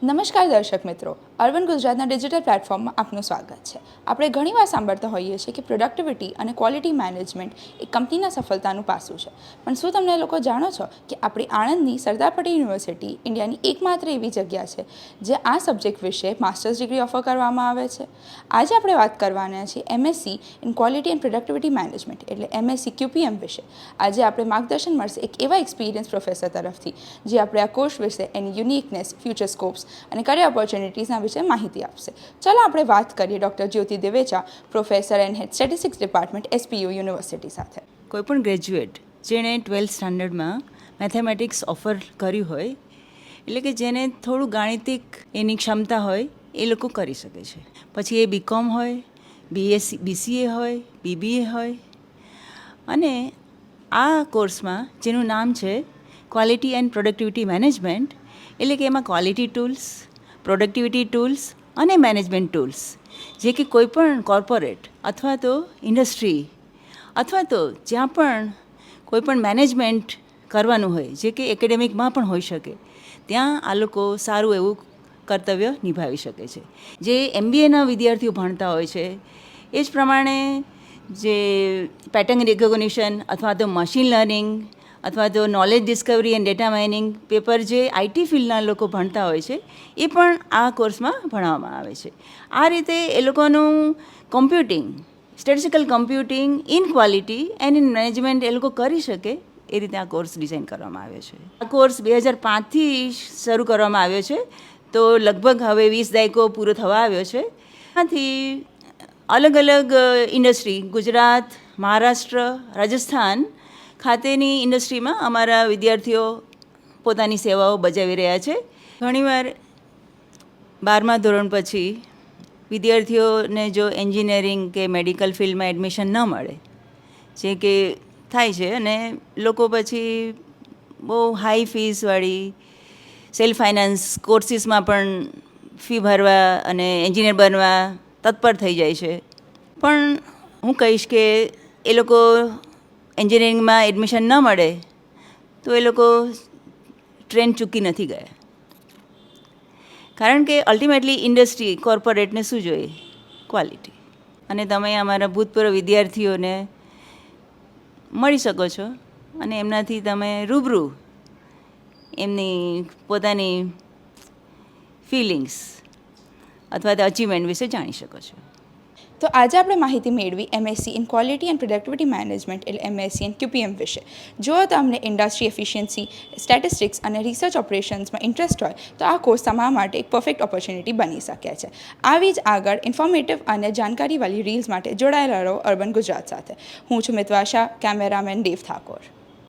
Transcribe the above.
નમસ્કાર દર્શક મિત્રો, અર્બન ગુજરાતના ડિજિટલ પ્લેટફોર્મમાં આપનું સ્વાગત છે. આપણે ઘણીવાર સાંભળતા હોઈએ છીએ કે પ્રોડક્ટિવિટી અને ક્વોલિટી મેનેજમેન્ટ એ કંપનીના સફળતાનું પાસું છે. પણ શું તમને લોકો જાણો છો કે આપણી આણંદની સરદાર પટેલ યુનિવર્સિટી ઇન્ડિયાની એકમાત્ર એવી જગ્યા છે જે આ સબ્જેક્ટ વિશે માસ્ટર્સ ડિગ્રી ઓફર કરવામાં આવે છે? આજે આપણે વાત કરવાના છીએ MSc in quality and productivity management એટલે એમએસસી QPM વિશે. આજે આપણે માર્ગદર્શન મળશે એક એવા એક્સપિરિયન્સ પ્રોફેસર તરફથી જે આપણે આ કોર્સ વિશે, એની યુનિકનેસ, ફ્યુચર સ્કોપ્સ અને કરિયર ઓપોર્ચ્યુનિટીઝના વિશે માહિતી આપશે. ચાલો આપણે વાત કરીએ doctor Jyoti Devecha, professor and head statistics department, SPU university સાથે. કોઈપણ ગ્રેજ્યુએટ જેણે 12th સ્ટાન્ડર્ડમાં મેથેમેટિક્સ ઓફર કર્યું હોય, એટલે કે જેને થોડું ગાણિતિક એની ક્ષમતા હોય, એ લોકો કરી શકે છે. પછી એ BCom હોય, BCA હોય, BBA હોય, અને આ કોર્સમાં જેનું નામ છે ક્વોલિટી એન્ડ પ્રોડક્ટિવિટી મેનેજમેન્ટ, એટલે કે એમાં ક્વોલિટી ટૂલ્સ, પ્રોડક્ટિવિટી ટૂલ્સ અને મેનેજમેન્ટ ટૂલ્સ જે કે કોઈપણ કોર્પોરેટ અથવા તો ઇન્ડસ્ટ્રી અથવા તો જ્યાં પણ કોઈપણ મેનેજમેન્ટ કરવાનું હોય, જે કે એકેડેમિકમાં પણ હોઈ શકે, ત્યાં આ લોકો સારું એવું કર્તવ્ય નિભાવી શકે છે. જે MBAના વિદ્યાર્થીઓ ભણતા હોય છે એ જ પ્રમાણે જે પેટર્ન રિકોગ્નિશન અથવા તો મશીન લર્નિંગ અથવા તો knowledge Discovery and data mining paper જે IT ફિલ્ડના લોકો ભણતા હોય છે, એ પણ આ કોર્સમાં ભણાવવામાં આવે છે. આ રીતે એ લોકોનું computing, statistical computing in quality and in management એ લોકો કરી શકે એ રીતે આ કોર્સ ડિઝાઇન કરવામાં આવ્યો છે. આ કોર્સ 2005થી શરૂ કરવામાં આવ્યો છે, તો લગભગ હવે 20 દાયકો પૂરો થવા આવ્યો છે. આથી અલગ અલગ ઇન્ડસ્ટ્રી, ગુજરાત, મહારાષ્ટ્ર, રાજસ્થાન ખાતેની ઇન્ડસ્ટ્રીમાં અમારા વિદ્યાર્થીઓ પોતાની સેવાઓ બજાવી રહ્યા છે. ઘણીવાર 12મા ધોરણ પછી વિદ્યાર્થીઓને જો એન્જિનિયરિંગ કે મેડિકલ ફિલ્ડમાં એડમિશન ન મળે, જે કે થાય છે, અને લોકો પછી બહુ હાઈ ફીસવાળી સેલ્ફ ફાઇનાન્સ કોર્સીસમાં પણ ફી ભરવા અને એન્જિનિયર બનવા તત્પર થઈ જાય છે. પણ હું કહીશ કે એ લોકો એન્જિનિયરિંગમાં એડમિશન ન મળે તો એ લોકો ટ્રેન ચૂકી નથી ગયા. કારણ કે અલ્ટિમેટલી ઇન્ડસ્ટ્રી, કોર્પોરેટને શું જોઈએ? ક્વોલિટી. અને તમે અમારા ભૂતપૂર્વ વિદ્યાર્થીઓને મળી શકો છો અને એમનાથી તમે રૂબરૂ એમની પોતાની ફિલિંગ્સ અથવા તો અચીવમેન્ટ વિશે જાણી શકો છો. તો આજે આપણે માહિતી મેળવી MSc in quality and productivity management એટલે એમએસસી ઇન QPM વિશે. જો તમને ઇન્ડસ્ટ્રી એફિશિયન્સી, સ્ટેટિસ્ટિક્સ અને રિસર્ચ ઓપરેશન્સમાં ઇન્ટરેસ્ટ હોય તો આ કોર્સ તમારા માટે એક પરફેક્ટ ઓપોર્ચ્યુનિટી બની શકે છે. આવી જ આગળ ઇન્ફોર્મેટિવ અને જાણકારીવાળી રીલ્સ માટે જોડાયેલા રહો અર્બન ગુજરાત સાથે. હું છું મિત્વા શાહ, કેમેરામેન દેવ ઠાકોર.